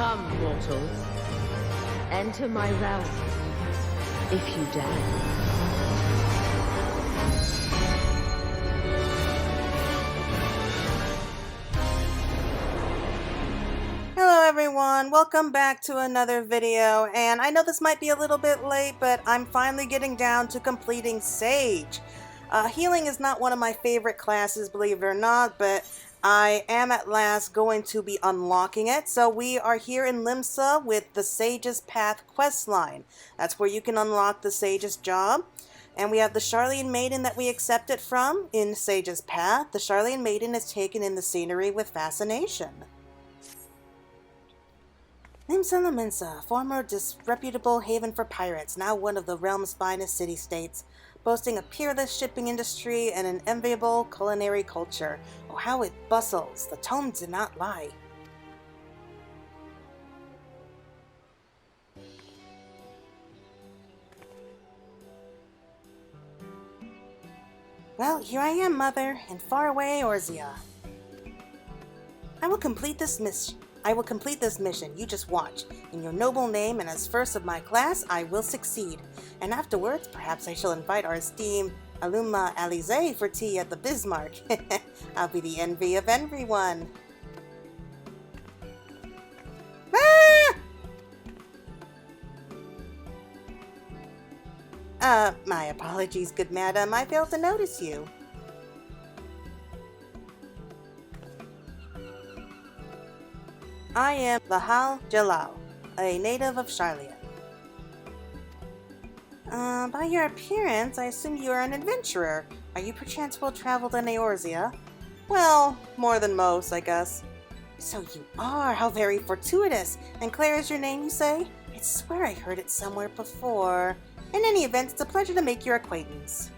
Come, mortals. Enter my realm, if you dare. Hello everyone, welcome back to another video, and I know this might be a little bit late, but I'm finally getting down to completing Sage. Healing is not one of my favorite classes, believe it or not, but I am at last going to be unlocking it. So we are here in Limsa with the Sage's Path questline. That's where you can unlock the Sage's job. And we have the Sharalyan Maiden that we accepted from in Sage's Path. The Sharalyan Maiden is taken in the scenery with fascination. Limsa, former disreputable haven for pirates, now one of the realm's finest city-states, boasting a peerless shipping industry and an enviable culinary culture. Oh, how it bustles! The tone did not lie. Well, here I am, Mother, in faraway Orzia. I will complete this mission, you just watch. In your noble name and as first of my class, I will succeed. And afterwards, perhaps I shall invite our esteemed Alumma Alize for tea at the Bismarck. I'll be the envy of everyone. My apologies, good madam. I failed to notice you. I am Lahal Jalal, a native of Sharalyan. By your appearance, I assume you are an adventurer. Are you perchance well-traveled in Eorzea? Well, more than most, I guess. So you are, how very fortuitous. And Claire is your name, you say? I swear I heard it somewhere before. In any event, it's a pleasure to make your acquaintance.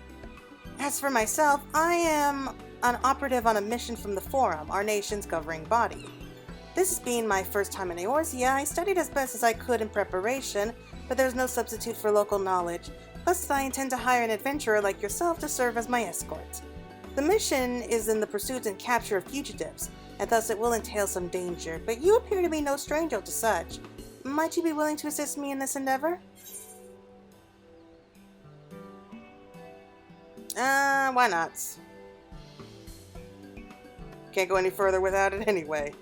As for myself, I am an operative on a mission from the Forum, our nation's governing body. This being my first time in Eorzea, I studied as best as I could in preparation, but there's no substitute for local knowledge. Plus, I intend to hire an adventurer like yourself to serve as my escort. The mission is in the pursuit and capture of fugitives, and thus it will entail some danger, but you appear to be no stranger to such. Might you be willing to assist me in this endeavor? Why not? Can't go any further without it anyway.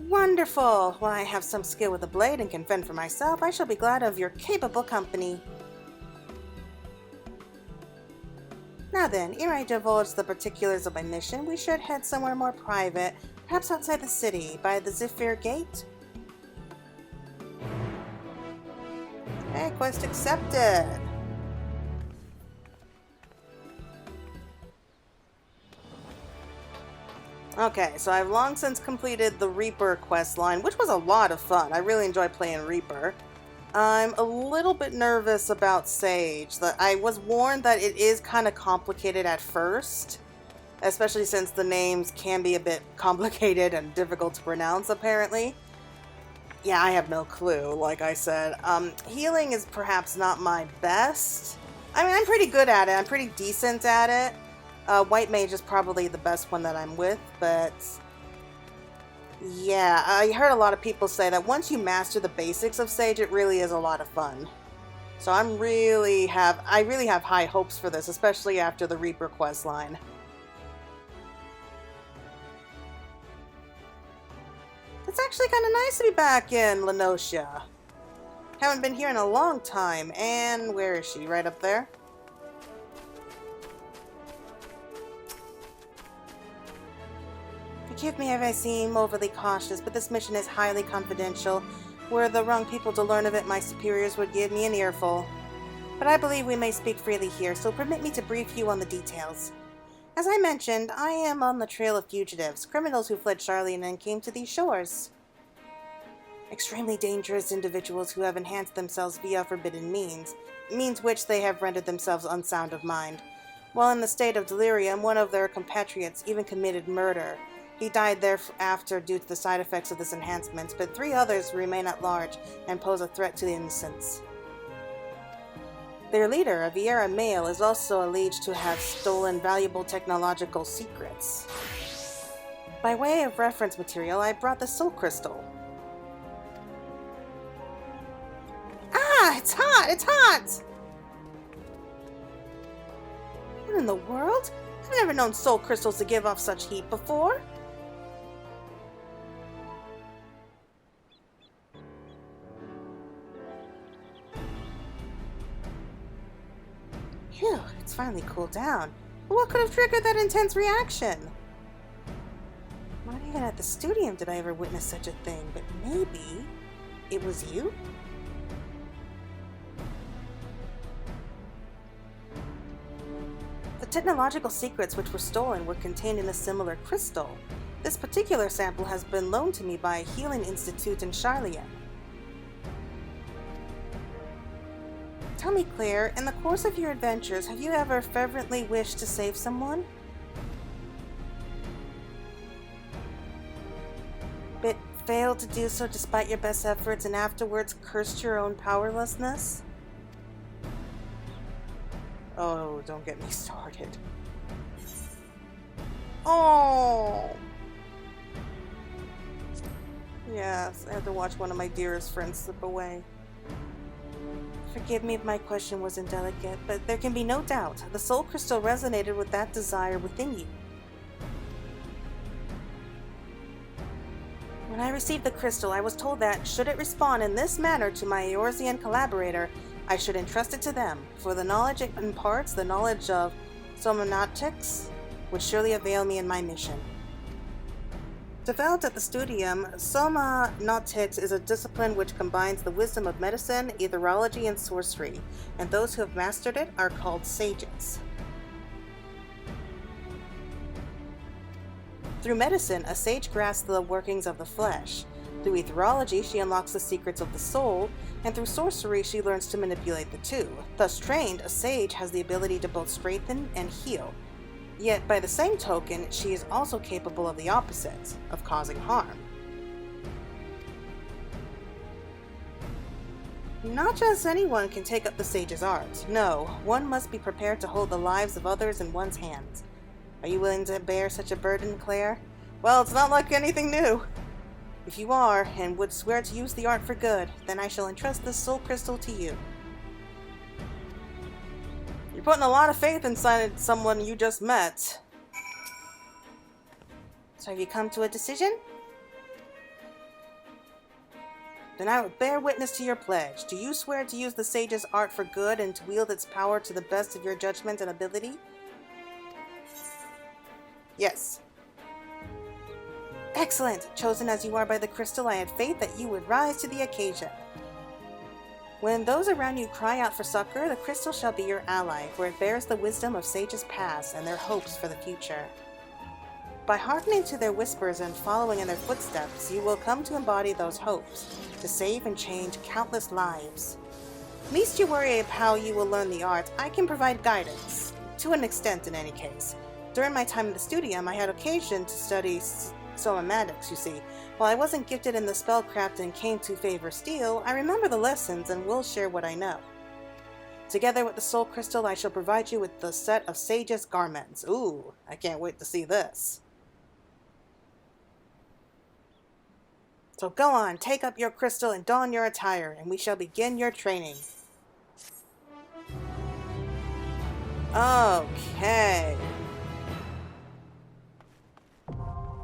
Wonderful! While I have some skill with the blade and can fend for myself, I shall be glad of your capable company. Now then, ere I divulge the particulars of my mission, we should head somewhere more private, perhaps outside the city, by the Zephyr Gate. Hey, quest accepted! Okay, so I've long since completed the Reaper questline, which was a lot of fun. I really enjoyed playing Reaper. I'm a little bit nervous about Sage. I was warned that it is kind of complicated at first, especially since the names can be a bit complicated and difficult to pronounce, apparently. Yeah, I have no clue, like I said. Healing is perhaps not my best. I mean, I'm pretty good at it. I'm pretty decent at it. White Mage is probably the best one that I'm with, but yeah, I heard a lot of people say that once you master the basics of Sage, it really is a lot of fun. So I really have high hopes for this, especially after the Reaper questline. It's actually kind of nice to be back in Lenosia. Haven't been here in a long time, and where is she? Right up there? Forgive me if I seem overly cautious, but this mission is highly confidential. Were the wrong people to learn of it, my superiors would give me an earful. But I believe we may speak freely here, so permit me to brief you on the details. As I mentioned, I am on the trail of fugitives, criminals who fled Sharalyan and came to these shores. Extremely dangerous individuals who have enhanced themselves via forbidden means which they have rendered themselves unsound of mind. While in the state of delirium, one of their compatriots even committed murder. He died thereafter due to the side effects of this enhancement, but 3 others remain at large and pose a threat to the innocents. Their leader, a Viera male, is also alleged to have stolen valuable technological secrets. By way of reference material, I brought the Soul Crystal. it's hot! It's hot! What in the world? I've never known soul crystals to give off such heat before. Phew, it's finally cooled down. But what could have triggered that intense reaction? Not even at the studium did I ever witness such a thing, but maybe it was you? The technological secrets which were stolen were contained in a similar crystal. This particular sample has been loaned to me by a healing institute in Sharalyan. Tell me, Claire, in the course of your adventures, have you ever fervently wished to save someone? But failed to do so despite your best efforts and afterwards cursed your own powerlessness? Oh, don't get me started. Oh! Yes, I had to watch one of my dearest friends slip away. Forgive me if my question was indelicate, but there can be no doubt the soul crystal resonated with that desire within you. When I received the crystal, I was told that, should it respond in this manner to my Eorzean collaborator, I should entrust it to them, for the knowledge it imparts, the knowledge of somnatics, would surely avail me in my mission. Developed at the studium, somnatics is a discipline which combines the wisdom of medicine, etherology, and sorcery, and those who have mastered it are called sages. Through medicine, a sage grasps the workings of the flesh. Through etherology, she unlocks the secrets of the soul, and through sorcery, she learns to manipulate the two. Thus trained, a sage has the ability to both strengthen and heal. Yet, by the same token, she is also capable of the opposite, of causing harm. Not just anyone can take up the sage's art. No, one must be prepared to hold the lives of others in one's hands. Are you willing to bear such a burden, Claire? Well, it's not like anything new. If you are, and would swear to use the art for good, then I shall entrust this soul crystal to you. You're putting a lot of faith inside someone you just met. So have you come to a decision? Then I will bear witness to your pledge. Do you swear to use the sage's art for good and to wield its power to the best of your judgment and ability? Yes. Excellent! Chosen as you are by the crystal, I had faith that you would rise to the occasion. When those around you cry out for succor, the crystal shall be your ally, for it bears the wisdom of sages past and their hopes for the future. By hearkening to their whispers and following in their footsteps, you will come to embody those hopes, to save and change countless lives. Least you worry of how you will learn the art, I can provide guidance, to an extent in any case. During my time in the studium, I had occasion to study somnatics, you see. While I wasn't gifted in the spellcraft and came to favor steel, I remember the lessons and will share what I know. Together with the soul crystal, I shall provide you with the set of sage's garments. Ooh, I can't wait to see this. So go on, take up your crystal and don your attire, and we shall begin your training. Okay.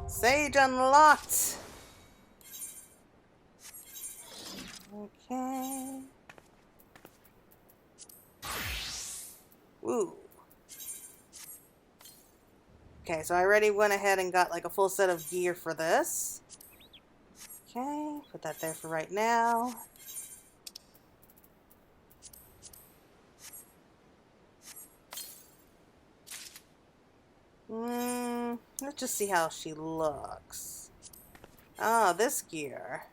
Sage unlocked! Okay. Ooh. Okay, so I already went ahead and got like a full set of gear for this. Okay, put that there for right now. Let's just see how she looks. Oh, this gear.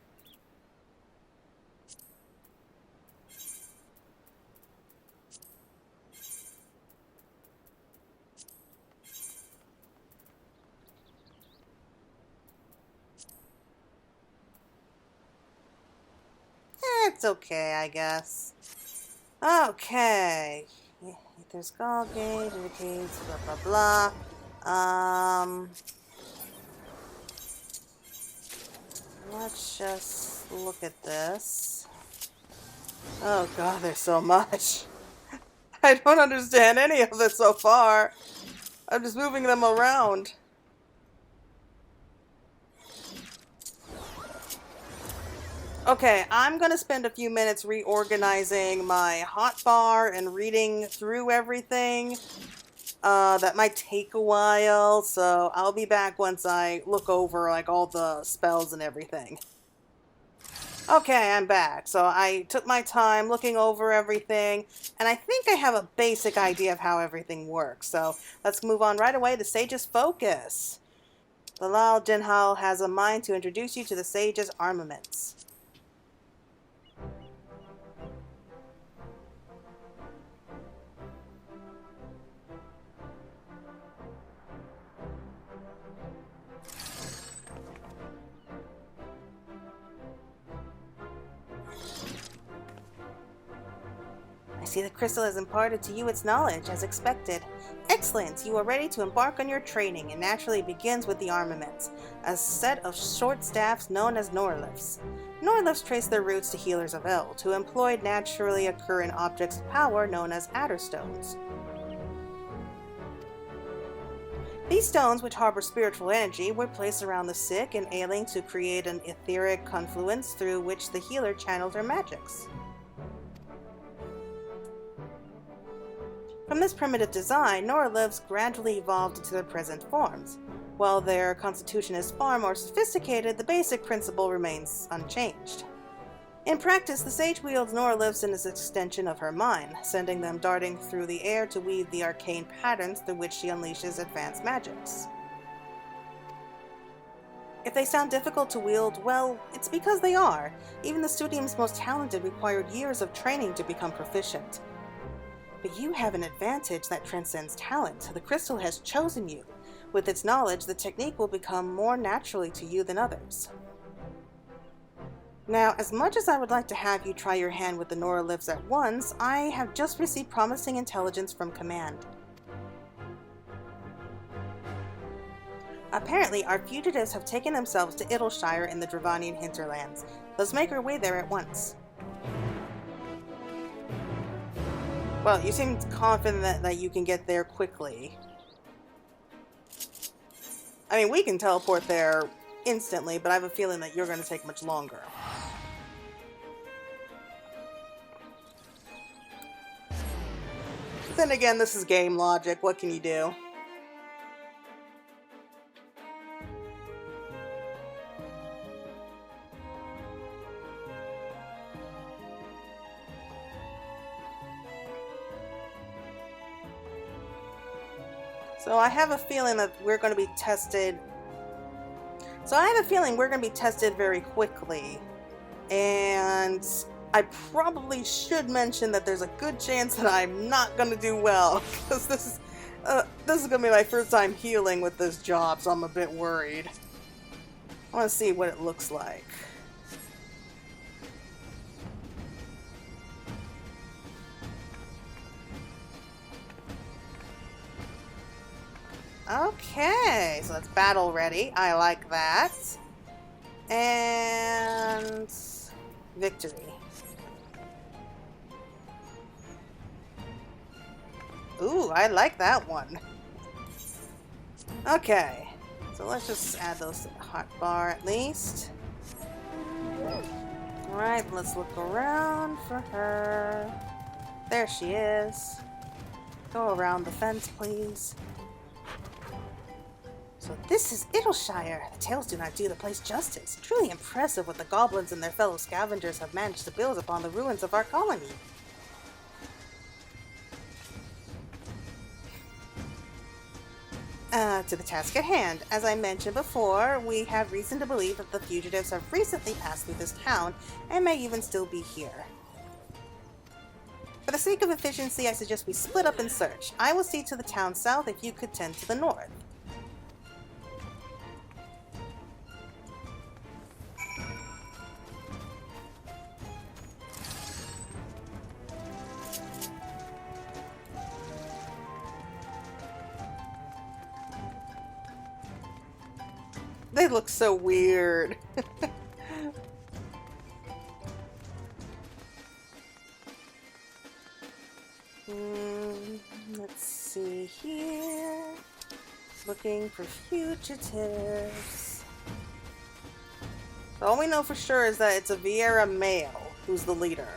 It's okay, I guess. Okay. There's Skull Gauge, indicates, blah blah blah. Let's just look at this. Oh god, there's so much. I don't understand any of this so far. I'm just moving them around. Okay, I'm gonna spend a few minutes reorganizing my hotbar and reading through everything. That might take a while, so I'll be back once I look over like all the spells and everything. Okay, I'm back. So I took my time looking over everything, and I think I have a basic idea of how everything works. So let's move on right away to Sage's Focus. Bilal Jinhal has a mind to introduce you to the Sage's armaments. I see the crystal has imparted to you its knowledge, as expected. Excellent! You are ready to embark on your training, and naturally begins with the armaments, a set of short staffs known as Norlifts. Norlifts trace their roots to healers of Eld, who employed naturally occurring objects of power known as Adderstones. These stones, which harbor spiritual energy, were placed around the sick and ailing to create an etheric confluence through which the healer channeled her magics. From this primitive design, Norlifts gradually evolved into their present forms. While their constitution is far more sophisticated, the basic principle remains unchanged. In practice, the Sage wields Norlifts in an extension of her mind, sending them darting through the air to weave the arcane patterns through which she unleashes advanced magics. If they sound difficult to wield, well, it's because they are. Even the Studium's most talented required years of training to become proficient. But you have an advantage that transcends talent. The crystal has chosen you. With its knowledge, the technique will become more naturally to you than others. Now, as much as I would like to have you try your hand with the Norlifts at once, I have just received promising intelligence from Command. Apparently, our fugitives have taken themselves to Idleshire in the Dravanian hinterlands. Let's make our way there at once. Well, you seem confident that you can get there quickly. I mean, we can teleport there instantly, but I have a feeling that you're going to take much longer. But then again, this is game logic. What can you do? So I have a feeling that we're going to be tested. Very quickly. And I probably should mention that there's a good chance that I'm not going to do well. Because this is going to be my first time healing with this job, so I'm a bit worried. I want to see what it looks like. Okay, so it's battle ready. I like that. And victory. Ooh, I like that one. Okay, so let's just add those to the hotbar at least. Alright, let's look around for her. There she is. Go around the fence, please. So this is Idleshire. The tales do not do the place justice. Truly impressive what the goblins and their fellow scavengers have managed to build upon the ruins of our colony. To the task at hand. As I mentioned before, we have reason to believe that the fugitives have recently passed through this town and may even still be here. For the sake of efficiency, I suggest we split up and search. I will see to the town south if you could tend to the north. They look so weird. Looking for fugitives. All we know for sure is that it's a Vieira male who's the leader.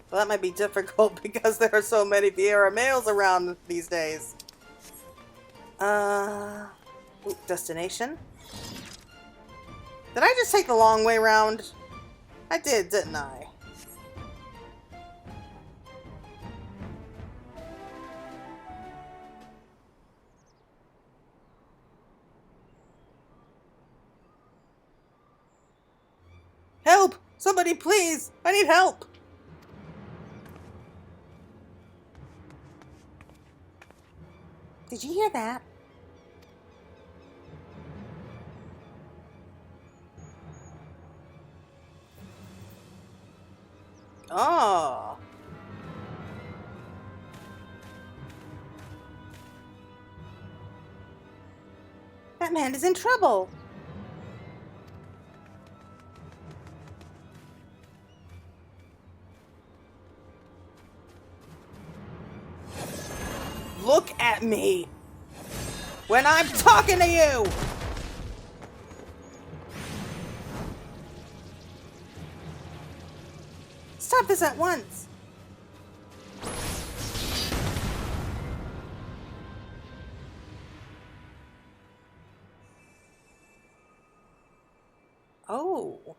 Well, that might be difficult because there are so many Vieira males around these days. Destination? Did I just take the long way round? I did, didn't I? Help! Somebody please! I need help! Did you hear that? Oh. That man is in trouble. Look at me when I'm talking to you. Stop this at once. Oh.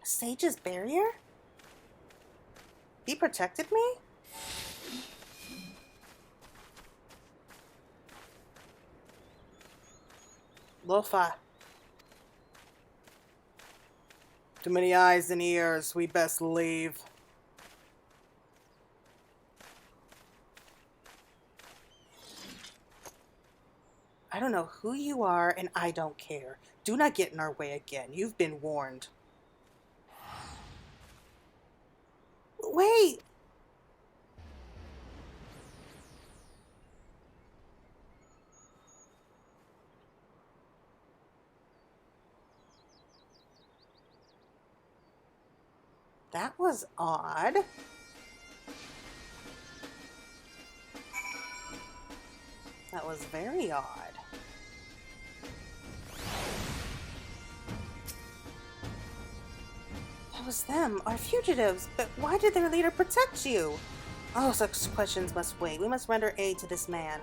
A sage's barrier? He protected me? Lofa. Too many eyes and ears. We best leave. I don't know who you are, and I don't care. Do not get in our way again. You've been warned. Wait! That was odd. That was very odd. It was them, our fugitives, but why did their leader protect you? Oh, such questions must wait. We must render aid to this man.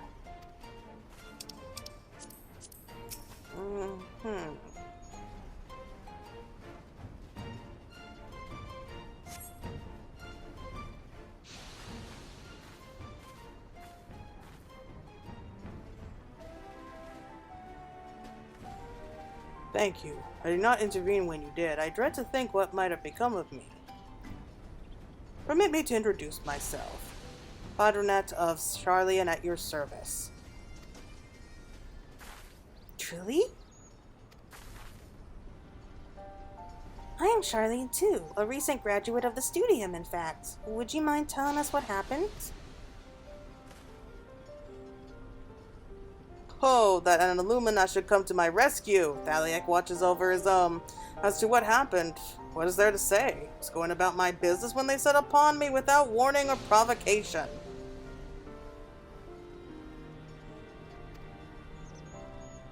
Thank you. I did not intervene when you did. I dread to think what might have become of me. Permit me to introduce myself. Padronet of Sharalyan at your service. Truly? I am Sharalyan too, a recent graduate of the studium, in fact. Would you mind telling us what happened? Oh, that an Illumina should come to my rescue. Thaliak watches over his As to what happened, what is there to say? I was going about my business when they set upon me without warning or provocation.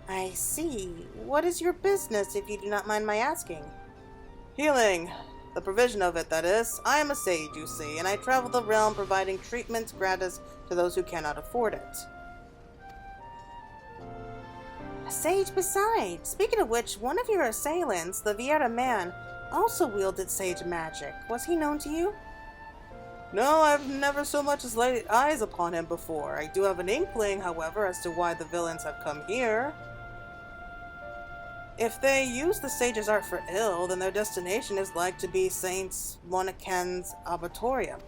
I see. What is your business, if you do not mind my asking? Healing. The provision of it, that is. I am a sage, you see, and I travel the realm providing treatments gratis to those who cannot afford it. A sage besides. Speaking of which, one of your assailants, the Vieira man, also wielded sage magic. Was he known to you? No, I've never so much as laid eyes upon him before. I do have an inkling, however, as to why the villains have come here. If they use the sage's art for ill, then their destination is like to be Saint Moniken's Abatorium.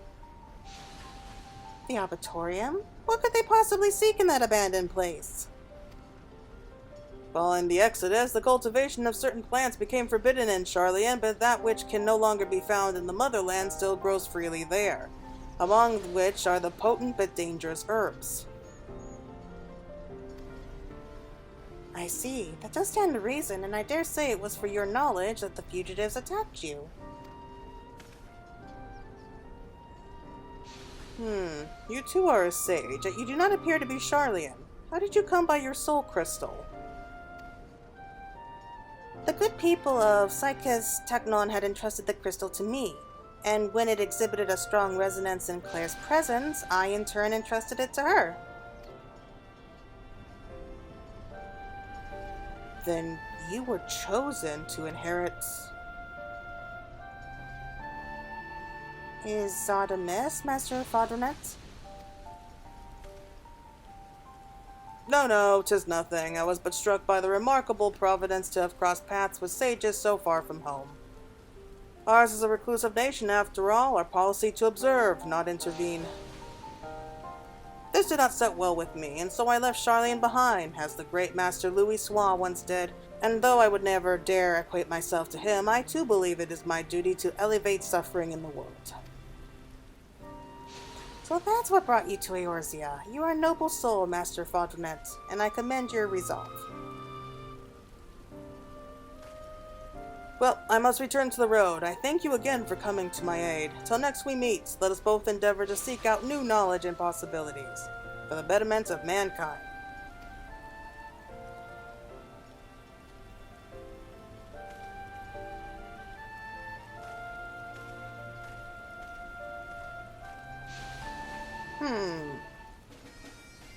The Abatorium? What could they possibly seek in that abandoned place? Following the Exodus, the cultivation of certain plants became forbidden in Sharalyan, but that which can no longer be found in the motherland still grows freely there, among which are the potent but dangerous herbs. I see. That does stand to reason, and I dare say it was for your knowledge that the fugitives attacked you. You too are a sage, yet you do not appear to be Sharalyan. How did you come by your soul crystal? The good people of Psyche's Technon had entrusted the crystal to me, and when it exhibited a strong resonance in Claire's presence, I in turn entrusted it to her. Then you were chosen to inherit... Is that amiss, Master Fodronet? No, 'tis nothing. I was but struck by the remarkable providence to have crossed paths with sages so far from home. Ours is a reclusive nation, after all, our policy to observe, not intervene. This did not set well with me, and so I left Sharalyan behind, as the great Master Louis Soin once did, and though I would never dare equate myself to him, I too believe it is my duty to elevate suffering in the world. So that's what brought you to Eorzea. You are a noble soul, Master Fodronet, and I commend your resolve. Well, I must return to the road. I thank you again for coming to my aid. Till next we meet, let us both endeavor to seek out new knowledge and possibilities, for the betterment of mankind.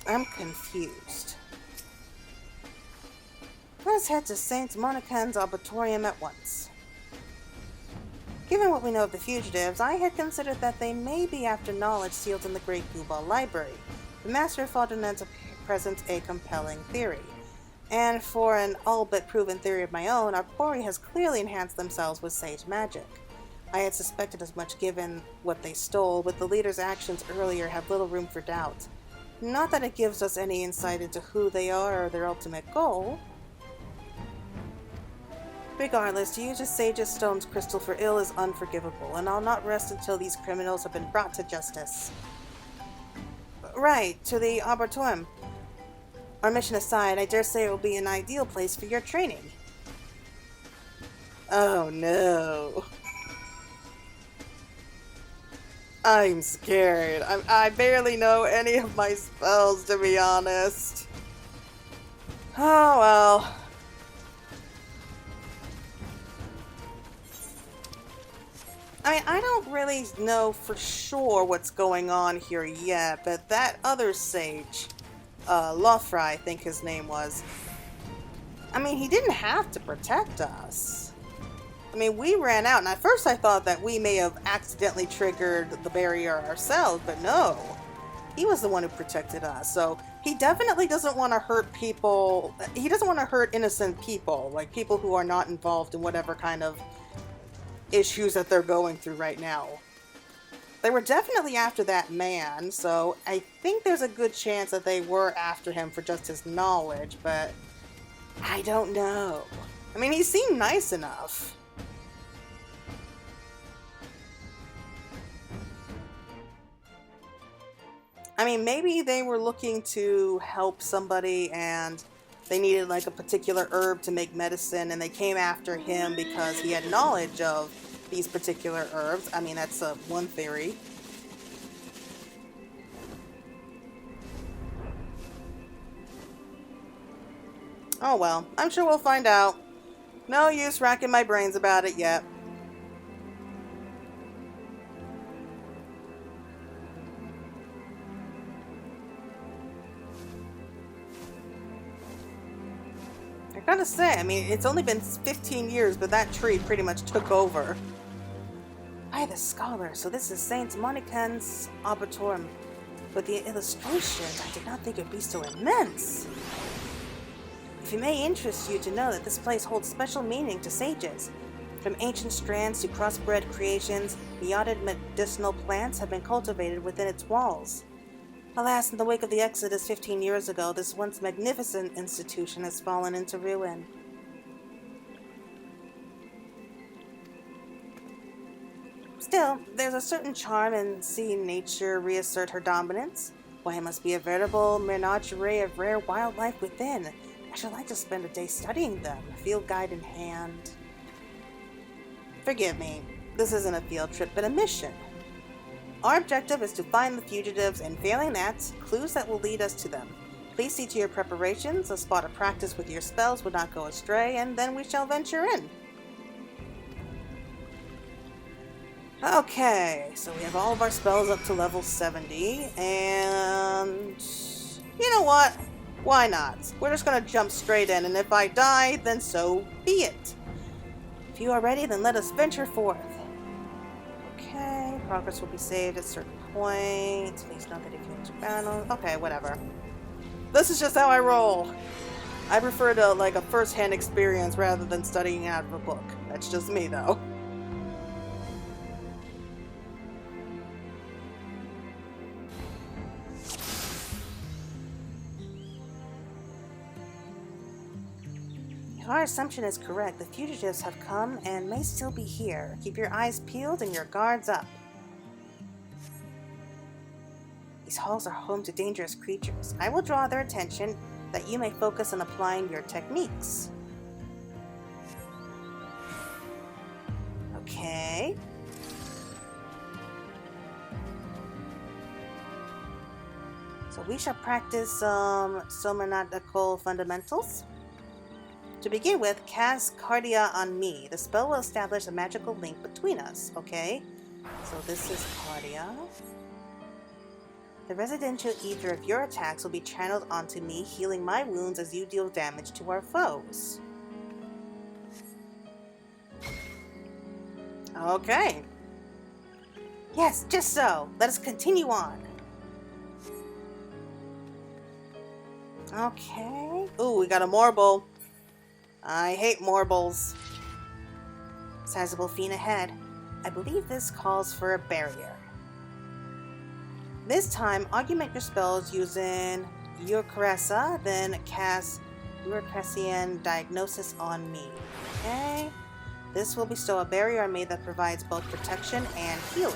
I'm confused. Let us head to Saint Monica's Arboretum at once. Given what we know of the fugitives, I had considered that they may be after knowledge sealed in the Great Goobal Library. The Master Fodronet presents a compelling theory. And for an all but proven theory of my own, our quarry has clearly enhanced themselves with sage magic. I had suspected as much given what they stole, but the leader's actions earlier have little room for doubt. Not that it gives us any insight into who they are or their ultimate goal. Regardless, to use a sage's stone's crystal for ill is unforgivable, and I'll not rest until these criminals have been brought to justice. Right, to the Arboretum. Our mission aside, I dare say it will be an ideal place for your training. Oh no. I'm scared. I barely know any of my spells, to be honest. Oh well. I mean, I don't really know for sure what's going on here yet, but that other sage, Lothra, I think his name was, I mean, he didn't have to protect us. I mean, we ran out, and at first I thought that we may have accidentally triggered the barrier ourselves, but no. He was the one who protected us, so he definitely doesn't want to hurt people. He doesn't want to hurt innocent people, like people who are not involved in whatever kind of issues that they're going through right now. They were definitely after that man, so I think there's a good chance that they were after him for just his knowledge, but I don't know. I mean, he seemed nice enough. I mean, maybe they were looking to help somebody and they needed like a particular herb to make medicine, and they came after him because he had knowledge of these particular herbs. I mean, that's one theory. Oh well, I'm sure we'll find out. No use racking my brains about it yet. I gotta say, I mean, it's only been 15 years, but that tree pretty much took over. By the scholar, so this is Saint Monica's Arboretum. With the illustrations, I did not think it would be so immense. If it may interest you to know that this place holds special meaning to sages. From ancient strands to crossbred creations, beyonded medicinal plants have been cultivated within its walls. Alas, in the wake of the Exodus 15 years ago, this once magnificent institution has fallen into ruin. Still, there's a certain charm in seeing nature reassert her dominance. Why, it must be a veritable menagerie of rare wildlife within. I should like to spend a day studying them, field guide in hand. Forgive me, this isn't a field trip, but a mission. Our objective is to find the fugitives, and failing that, clues that will lead us to them. Please see to your preparations, a spot of practice with your spells would not go astray, and then we shall venture in. Okay, so we have all of our spells up to level 70, and you know what? Why not? We're just gonna jump straight in, and if I die, then so be it. If you are ready, then let us venture forth. Okay, progress will be saved at certain points. Please note that if you enter battle... Okay, whatever. This is just how I roll. I prefer to, like, a first-hand experience rather than studying out of a book. That's just me, though. Our assumption is correct. The fugitives have come and may still be here. Keep your eyes peeled and your guards up. These halls are home to dangerous creatures. I will draw their attention that you may focus on applying your techniques. Okay. So we shall practice some somnatical fundamentals. To begin with, cast Cardia on me. The spell will establish a magical link between us, okay? So this is Cardia. The residential ether of your attacks will be channeled onto me, healing my wounds as you deal damage to our foes. Okay. Yes, just so. Let us continue on. Okay. Ooh, we got a marble. I hate marbles. Sizable fiend ahead. I believe this calls for a barrier. This time, augment your spells using Urkarasa, then cast Urkarasian Diagnosis on me. Okay? This will bestow a barrier on me that provides both protection and healing.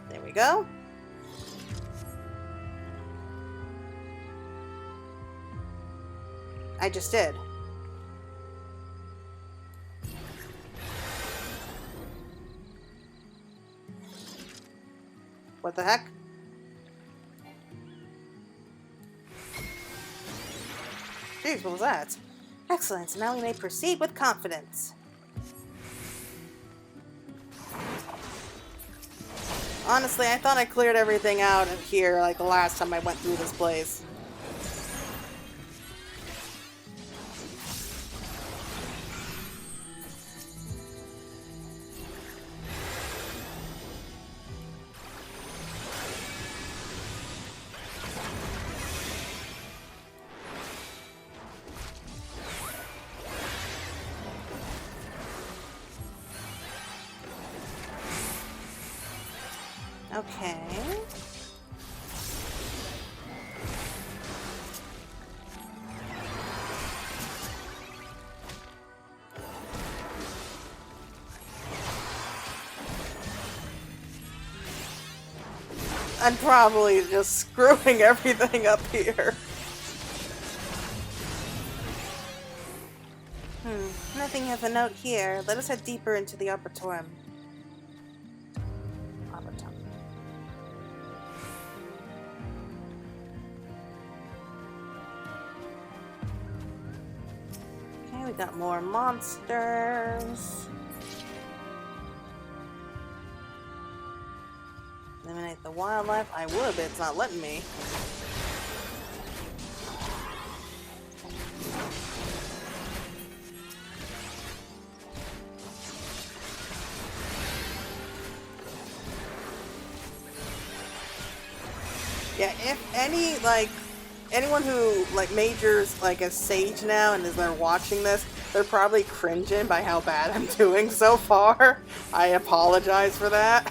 There we go. I just did. What the heck? Jeez, what was that? Excellent, so now we may proceed with confidence. Honestly, I thought I cleared everything out in here like the last time I went through this place. Okay. I'm probably just screwing everything up here. Nothing of a note here. Let us head deeper into the Arboretum. Okay, we got more monsters. Eliminate the wildlife. I would, but it's not letting me. Yeah, if anyone who majors as Sage now and is there watching this, they're probably cringing by how bad I'm doing so far. I apologize for that.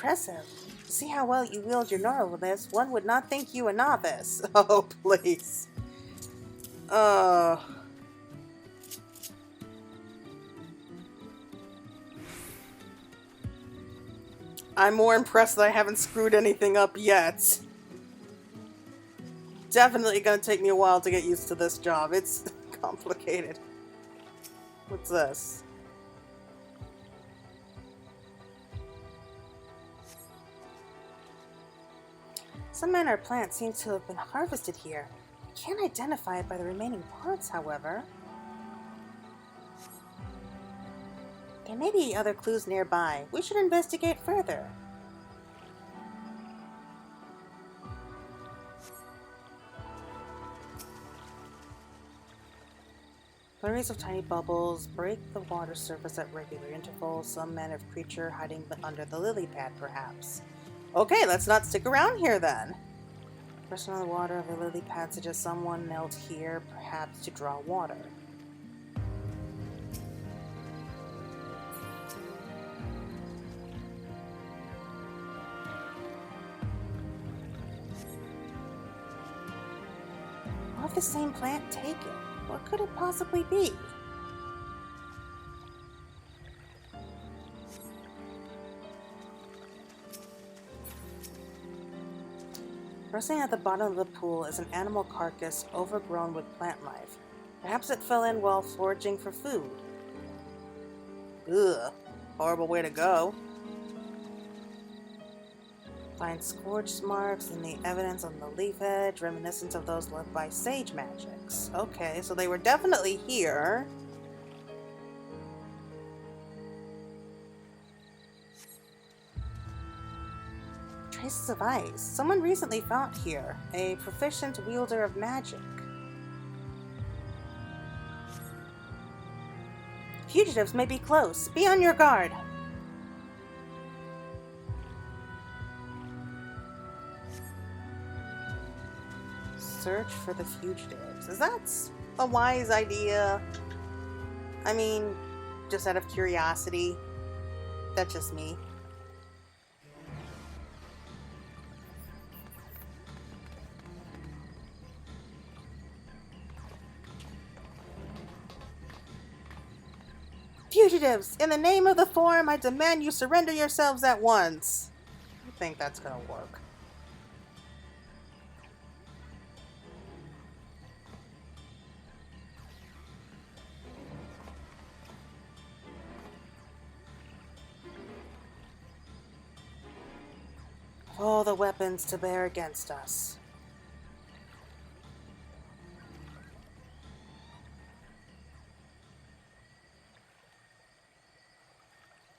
impressive. To see how well you wield your nobleness, one would not think you a novice. Oh, please. I'm more impressed that I haven't screwed anything up yet. Definitely gonna take me a while to get used to this job. It's complicated. What's this? Some manner of plant seems to have been harvested here. I can't identify it by the remaining parts, however. There may be other clues nearby. We should investigate further. Flurries of tiny bubbles break the water surface at regular intervals. Some manner of creature hiding under the lily pad, perhaps. Okay, let's not stick around here then. Pressing on the water of the lily pad suggests someone knelt here, perhaps to draw water. Or if the same plant taken, what could it possibly be? Resting at the bottom of the pool is an animal carcass overgrown with plant life. Perhaps it fell in while foraging for food. Ugh, horrible way to go. Find scorch marks and the evidence on the leaf edge, reminiscent of those left by sage magics. Okay, so they were definitely here. Traces of ice. Someone recently fought here. A proficient wielder of magic. Fugitives may be close. Be on your guard. Search for the fugitives. Is that a wise idea? I mean, just out of curiosity. That's just me. Fugitives! In the name of the Forum, I demand you surrender yourselves at once. I think that's gonna work. All the weapons to bear against us.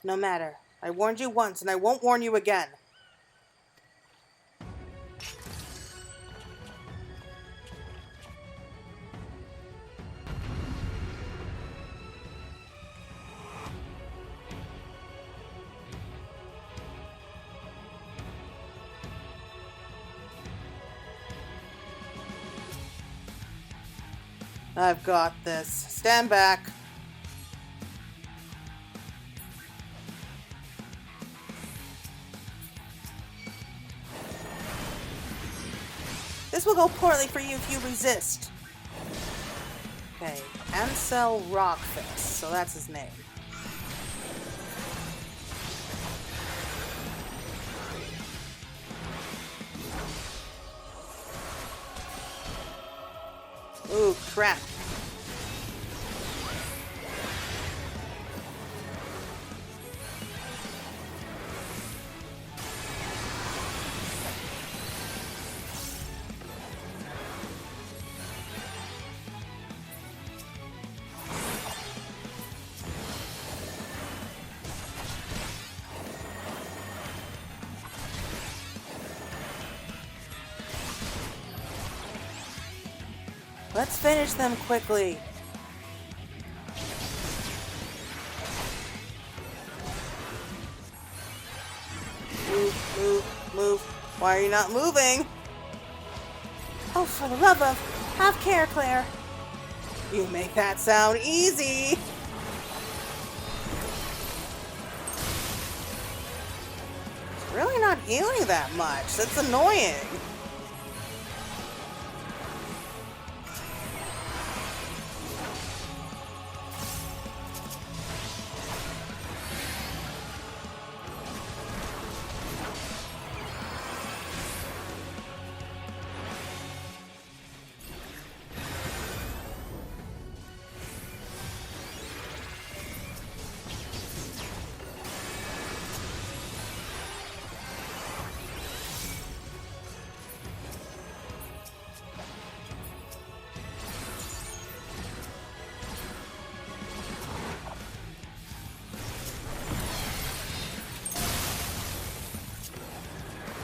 No matter. I warned you once, and I won't warn you again. I've got this. Stand back. This will go poorly for you if you resist. Okay, Ansel Rockfist, so that's his name. Ooh, crap. Let's finish them quickly. Move, move, move. Why are you not moving? Oh, for the love of... Have care, Claire. You make that sound easy. Really not healing that much. That's annoying.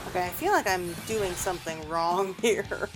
Okay, I feel like I'm doing something wrong here.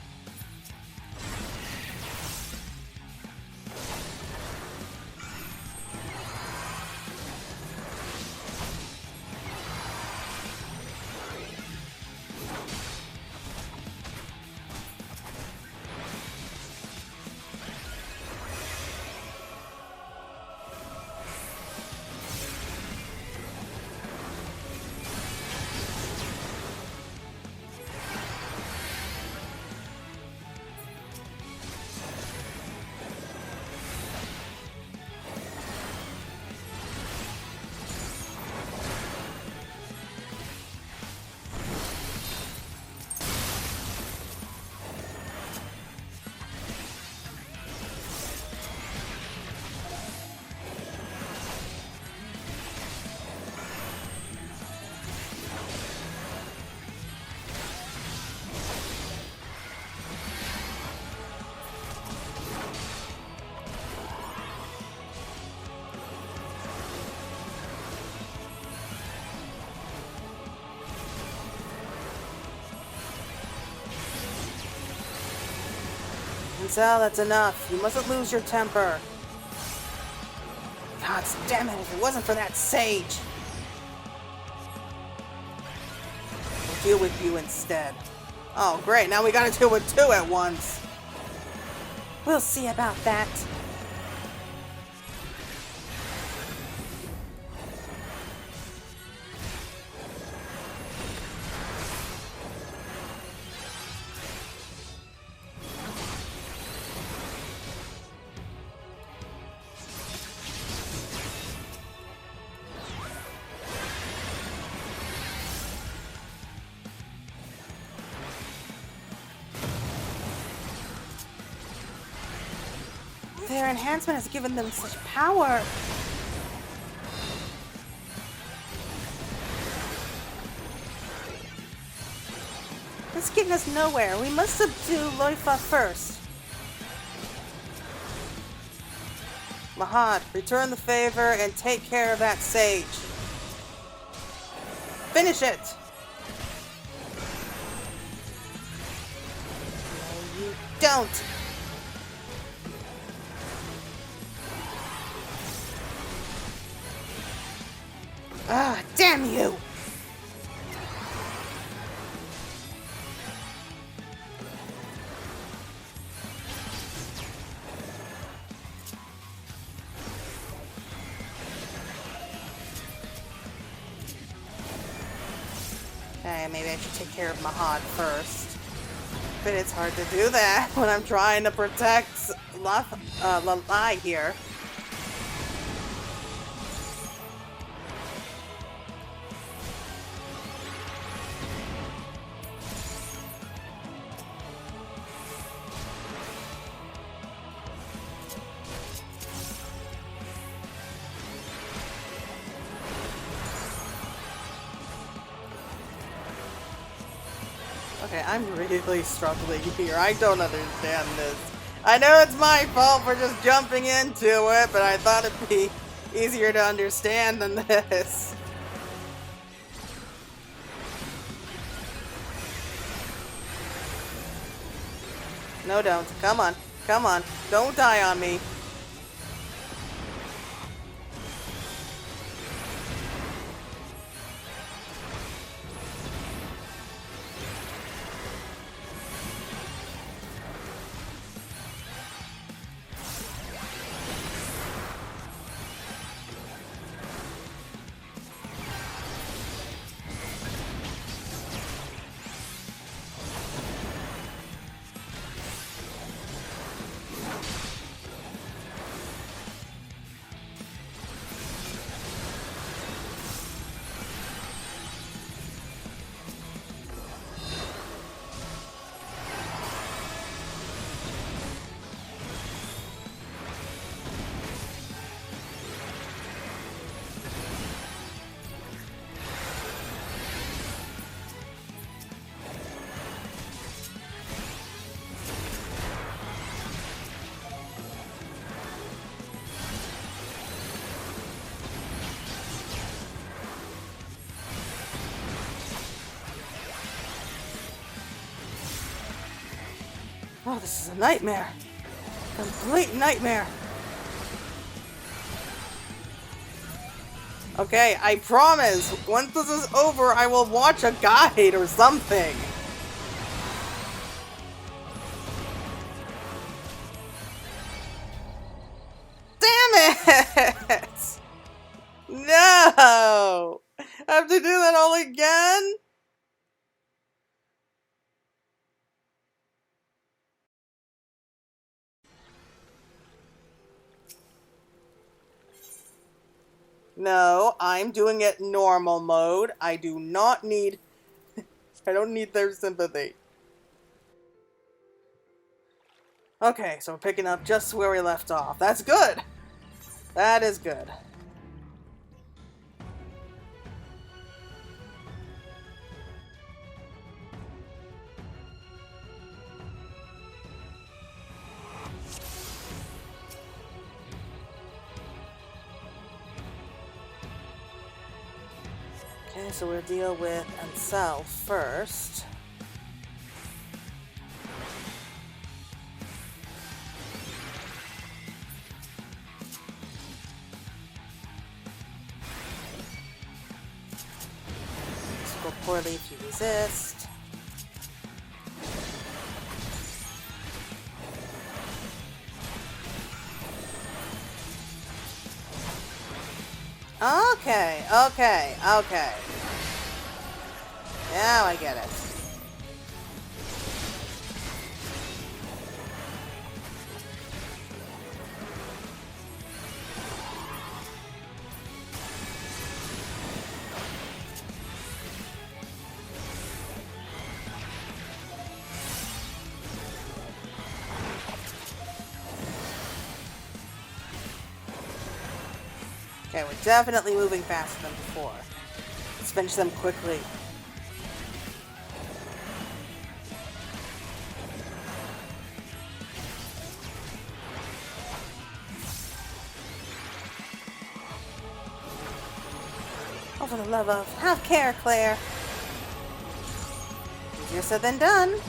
Limsa, that's enough. You mustn't lose your temper. God damn it, if it wasn't for that sage. We'll deal with you instead. Oh, great. Now we gotta deal with two at once. We'll see about that. Their enhancement has given them such power. This is getting us nowhere. We must subdue Loifa first. Mahad, return the favor and take care of that sage. Finish it! No, you don't! Ah, damn you! Okay, maybe I should take care of Mahad first. But it's hard to do that when I'm trying to protect Lalai here. Okay, I'm really struggling here. I don't understand this. I know it's my fault for just jumping into it, but I thought it'd be easier to understand than this. No, don't. Come on. Come on. Don't die on me. Oh, this is a nightmare. Complete nightmare. Okay, I promise, once this is over, I will watch a guide or something. Damn it! No! I have to do that all again? No, I'm doing it normal mode. I do not need... I don't need their sympathy. Okay, so we're picking up just where we left off. That's good! That is good. Okay, so we'll deal with Ansel first. This will go poorly if you resist. Okay, okay, okay. Now I get it. Okay, we're definitely moving faster than before. Let's finish them quickly. Oh, for the love of... Have care, Claire! Easier said than done.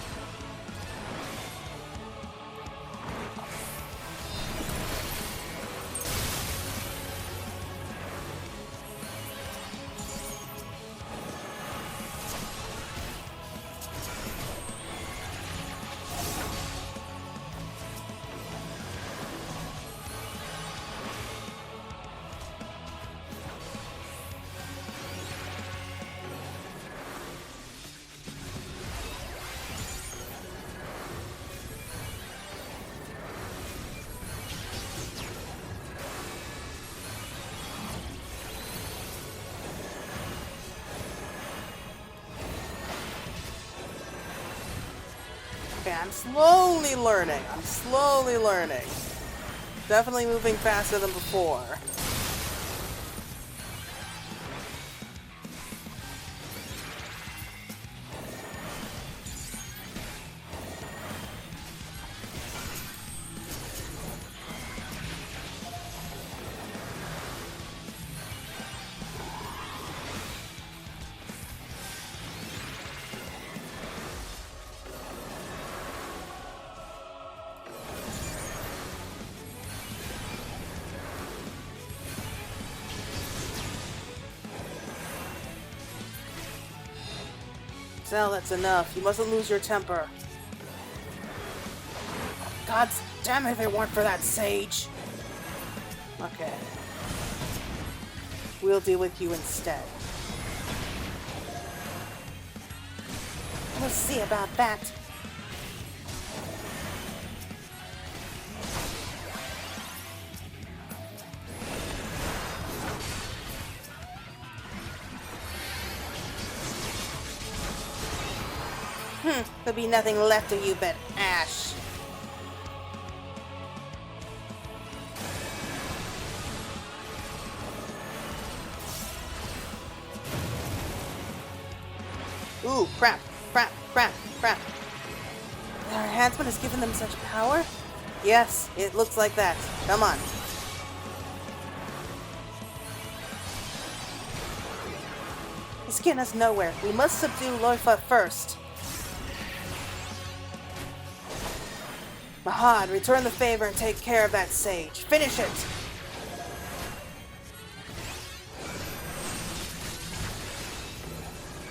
Okay, I'm slowly learning. I'm slowly learning. Definitely moving faster than before. Sal, that's enough. You mustn't lose your temper. God damn it, if it weren't for that sage. Okay. We'll deal with you instead. We'll see about that. There'll be nothing left of you but ash. Ooh, crap, crap, crap, crap. Our enhancement has given them such power? Yes, it looks like that. Come on. It's getting us nowhere. We must subdue Loifa first. Mahad, return the favor and take care of that sage. Finish it!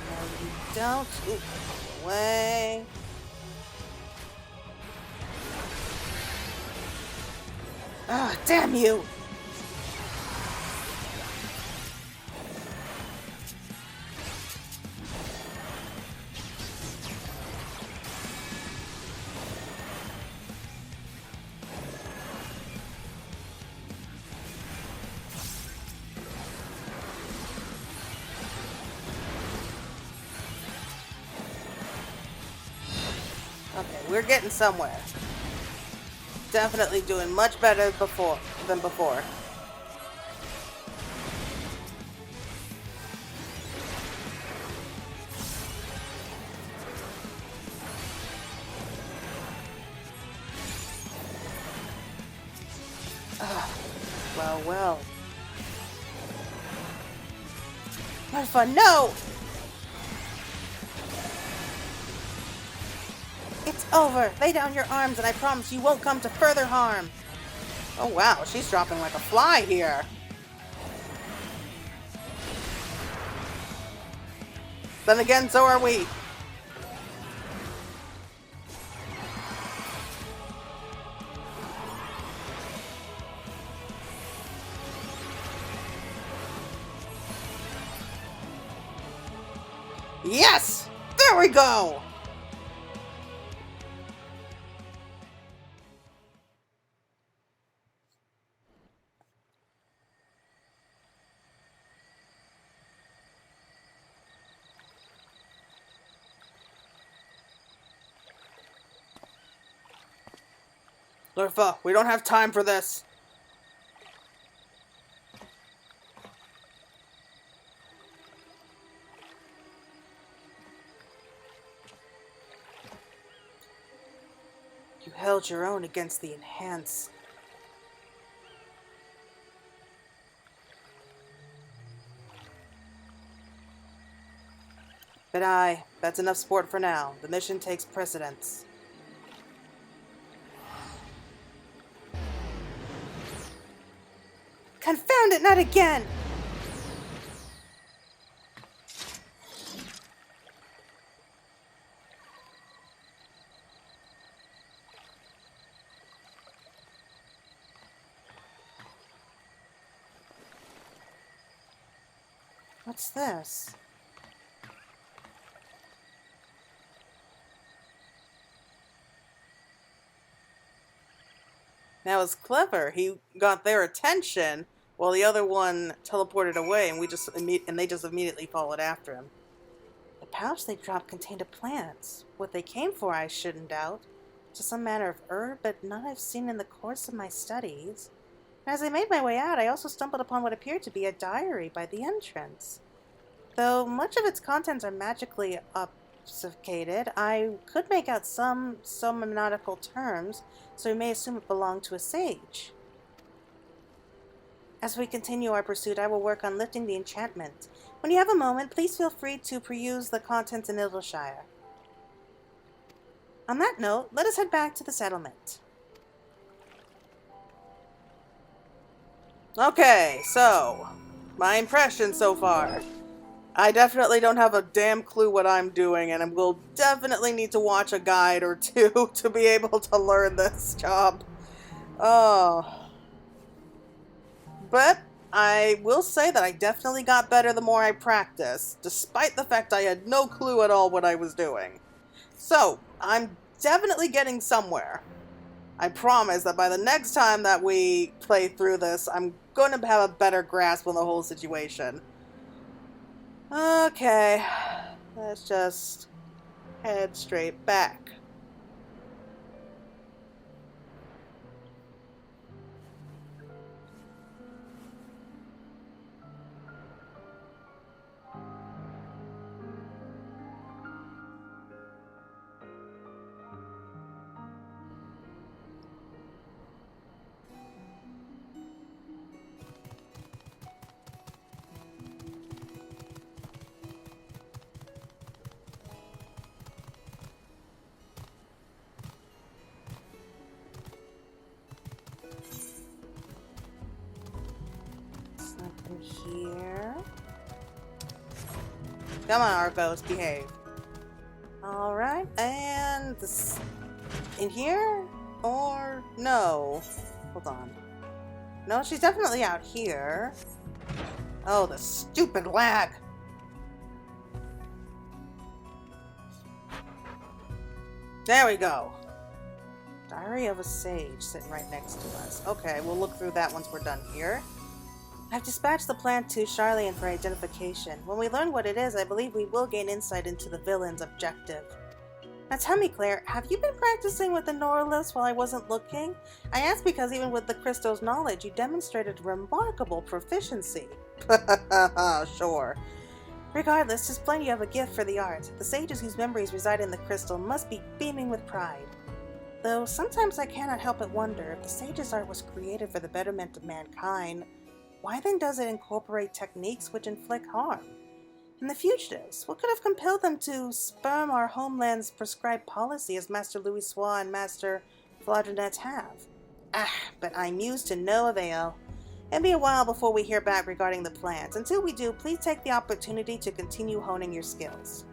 No, you don't. Ooh, away. Ah, damn you! Okay, we're getting somewhere. Definitely doing much better than before. Well, well. What fun! No! It's over! Lay down your arms and I promise you won't come to further harm! Oh wow, she's dropping like a fly here. Then again, so are we. Yes! There we go! Lurfa, we don't have time for this. You held your own against the Enhance. But that's enough sport for now. The mission takes precedence. Confound it, not again! What's this? That was clever. He got their attention while the other one teleported away, and they just immediately followed after him. The pouch they dropped contained a plant. What they came for, I shouldn't doubt. Just some manner of herb, but none I've seen in the course of my studies. And as I made my way out, I also stumbled upon what appeared to be a diary by the entrance. Though much of its contents are magically obfuscated, I could make out some nautical terms, so we may assume it belonged to a sage. As we continue our pursuit, I will work on lifting the enchantment. When you have a moment, please feel free to peruse the contents in Idleshire. On that note, let us head back to the settlement. Okay, so, my impression so far. I definitely don't have a damn clue what I'm doing, and I will definitely need to watch a guide or two to be able to learn this job. Oh. But I will say that I definitely got better the more I practiced, despite the fact I had no clue at all what I was doing. So, I'm definitely getting somewhere. I promise that by the next time that we play through this, I'm going to have a better grasp on the whole situation. Okay, let's just head straight back. Come on, Argos, behave. Alright, and this in here? Or no? Hold on. No, she's definitely out here. Oh, the stupid lag! There we go. Diary of a Sage sitting right next to us. Okay, we'll look through that once we're done here. I've dispatched the plant to Sharalyan for identification. When we learn what it is, I believe we will gain insight into the villain's objective. Now tell me, Claire, have you been practicing with the Norlis while I wasn't looking? I ask because even with the crystal's knowledge, you demonstrated remarkable proficiency. Sure. Regardless, just plain you have a gift for the art. The sages whose memories reside in the crystal must be beaming with pride. Though sometimes I cannot help but wonder, if the sage's art was created for the betterment of mankind, why then does it incorporate techniques which inflict harm? And the fugitives, what could have compelled them to spurn our homeland's prescribed policy as Master Louis Sois and Master Flaudronet have? But I muse to no avail. It'll be a while before we hear back regarding the plans. Until we do, please take the opportunity to continue honing your skills.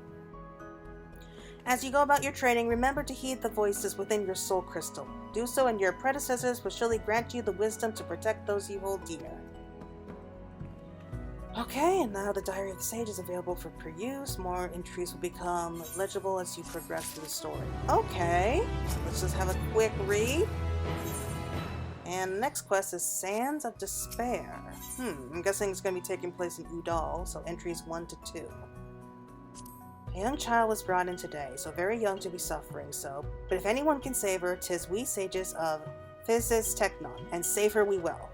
As you go about your training, remember to heed the voices within your soul crystal. Do so and your predecessors will surely grant you the wisdom to protect those you hold dear. Okay, and now the Diary of the Sage is available for peruse. More entries will become legible as you progress through the story. Okay, so let's just have a quick read. And the next quest is Sands of Despair. I'm guessing it's going to be taking place in Udal, so entries 1 to 2. A young child was brought in today, so very young to be suffering so. But if anyone can save her, 'tis we sages of Physis Technon, and save her we will.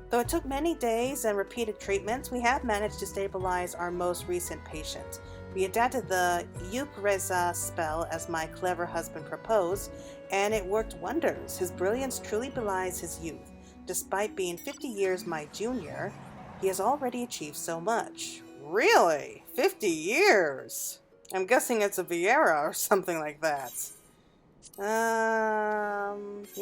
Though it took many days and repeated treatments, we have managed to stabilize our most recent patient. We adapted the Yukreza spell as my clever husband proposed, and it worked wonders. His brilliance truly belies his youth. Despite being 50 years my junior, he has already achieved so much. Really? 50 years? I'm guessing it's a Vieira or something like that. Yeah,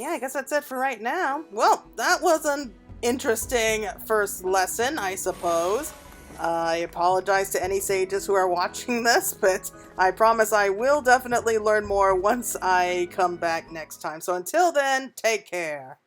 I guess that's it for right now. Well, that was an interesting first lesson, I suppose. I apologize to any sages who are watching this, but I promise I will definitely learn more once I come back next time. So until then, take care.